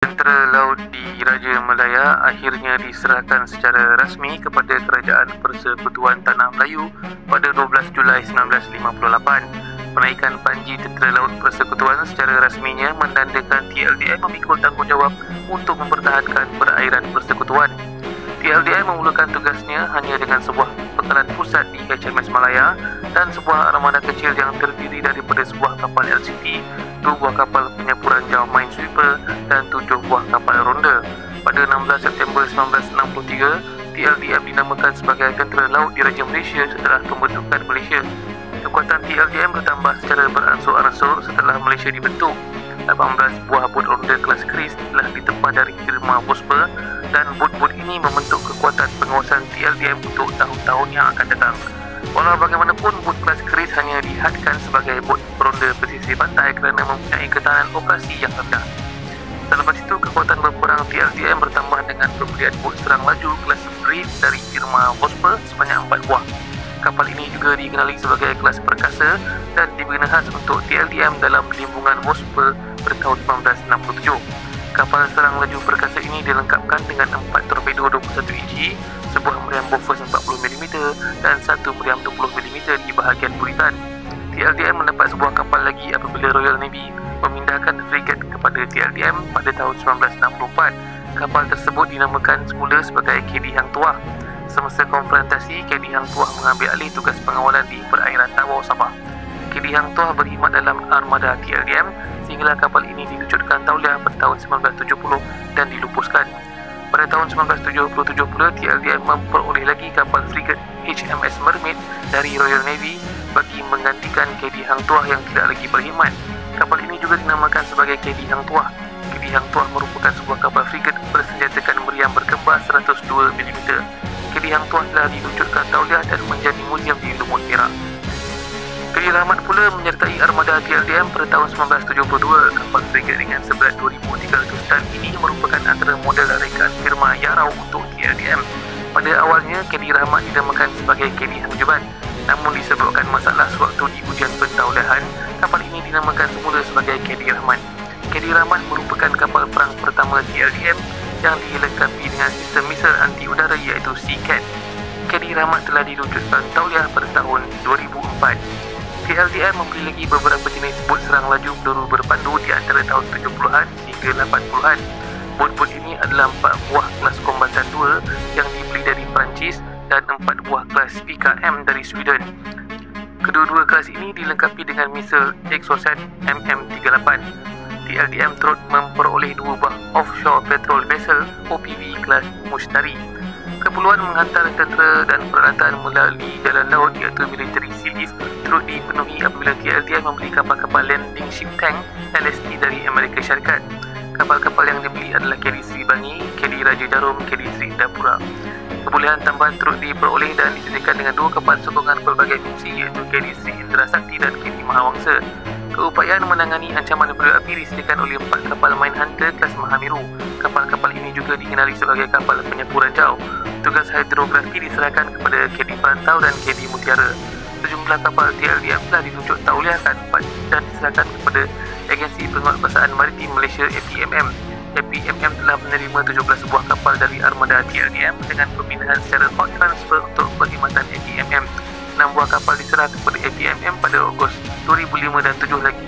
Tentera Laut Diraja Malaya akhirnya diserahkan secara rasmi kepada Kerajaan Persekutuan Tanah Melayu pada 12 Julai 1958. Penaikan Panji Tentera Laut Persekutuan secara rasminya menandakan TLDM memikul tanggungjawab untuk mempertahankan perairan persekutuan. TLDM memulakan tugasnya hanya dengan sebuah pangkalan pusat di HMS Malaya dan sebuah armada kecil yang terdiri daripada sebuah kapal LCT, 2 buah kapal penyapuran jauh Minesweeper dan 7 buah kapal ronda. Pada 16 September 1963, TLDM dinamakan sebagai Tentera Laut Diraja Malaysia setelah pembentukan Malaysia. Kekuatan TLDM bertambah secara beransur-ansur setelah Malaysia dibentuk. 18 buah bot ronda kelas Chris telah ditempah dari firma Vosper dan bot-bot ini membentuk kekuatan penguasaan TLDM untuk tahun-tahun yang akan datang. Walau bagaimanapun, bot kelas Chris hanya dihadkan sebagai bot ronda pesisir pantai kerana mempunyai ketahanan operasi yang rendah. Selepas itu, kekuatan berperang TLDM bertambah dengan pembelian bot serang laju kelas Brave dari firma Vosper sebanyak 4 buah. Kapal ini juga dikenali sebagai kelas perkasa dan dibina khas untuk TLDM dalam limbungan Vosper pada tahun 1967. Kapal serang laju perkasa ini dilengkapkan dengan 4 torpedo 21 inci, sebuah meriam Bofors 40mm dan 1 meriam 20mm di bahagian buritan. TLDM mendapat sebuah kapal lagi apabila Royal Navy memindahkan frigate kepada TLDM pada tahun 1964. Kapal tersebut dinamakan semula sebagai KD Hang Tuah. Semasa konfrontasi, KD Hang Tuah mengambil alih tugas pengawalan di perairan Tawau, Sabah. KD Hang Tuah berkhidmat dalam armada TLDM sehinggalah kapal ini diluncurkan tauliah pada tahun 1970 dan dilupuskan. Pada tahun 1970 pula, TLDM memperoleh lagi kapal frigate HMS Mermaid dari Royal Navy bagi menggantikan KD Hang Tuah yang tidak lagi berkhidmat. Kapal ini juga dinamakan sebagai KD Hang Tuah. KD Hang Tuah merupakan sebuah kapal frigate bersenjatakan meriam berkembar 102mm. KD Hang Tuah telah diluncurkan tauliah dan menjadi muzium di Lumut Perak. KD Rahmat pula menyertai armada TLDM pada tahun 1972. Kapal frigate dengan seberat 2,300 tan ini merupakan antara model rekaan firma Yarau untuk TLDM. Pada awalnya, KD Rahmat dinamakan sebagai KD Hang Jebat. Namun disebabkan masalah sewaktu di ujian pentauliahan, kapal ini dinamakan semula sebagai KD Rahmat. KD Rahmat merupakan kapal perang pertama TLDM yang dilengkapi dengan sistem misal anti udara iaitu SEACAT. KD Rahmat telah diluncurkan tauliah pada tahun 2004. TLDM membeli lagi beberapa jenis bot serang laju peluru berpandu di antara tahun 70-an hingga 80-an. Bot-bot ini adalah 4 buah kelas kombatan 2 yang dibeli dari Perancis dan 4 buah kelas PKM dari Sweden. Kedua-dua kelas ini dilengkapi dengan misal Exocet MM38. TLDM turut memperoleh 2 buah Offshore Patrol Vessel OPV kelas Mushtari. Keperluan menghantar tentera dan peralatan melalui jalan laut iaitu Military Sea Lift turut dipenuhi apabila TLDM membeli kapal-kapal Landing Ship Tank LST dari Amerika Syarikat. Kapal-kapal yang dibeli adalah KD Sri Bangi, KD Raja Jarum, KD Sri Indapura. Kebolehan tambahan turut diperoleh dan disediakan dengan 2 kapal sokongan pelbagai fungsi iaitu KD Sri Indra Sakti dan KD Mahawangsa. Keupayaan menangani ancaman daripada api disediakan oleh 4 kapal mine hunter kelas Mahameru. Kapal-kapal ini juga dikenali sebagai kapal penyapuran jauh. Tugas hidrografi diserahkan kepada KD Perantau dan KD Mutiara. Sejumlah kapal TLDM telah ditunjuk tauliahkan dan diserahkan kepada Agensi Penguatkuasaan Maritim Malaysia APMM. APMM telah menerima 17 buah kapal dari armada TLDM dengan pembinaan secara hot transfer untuk perkhidmatan APMM. 6 buah kapal diserah kepada APMM pada Ogos 2005 dan 7 lagi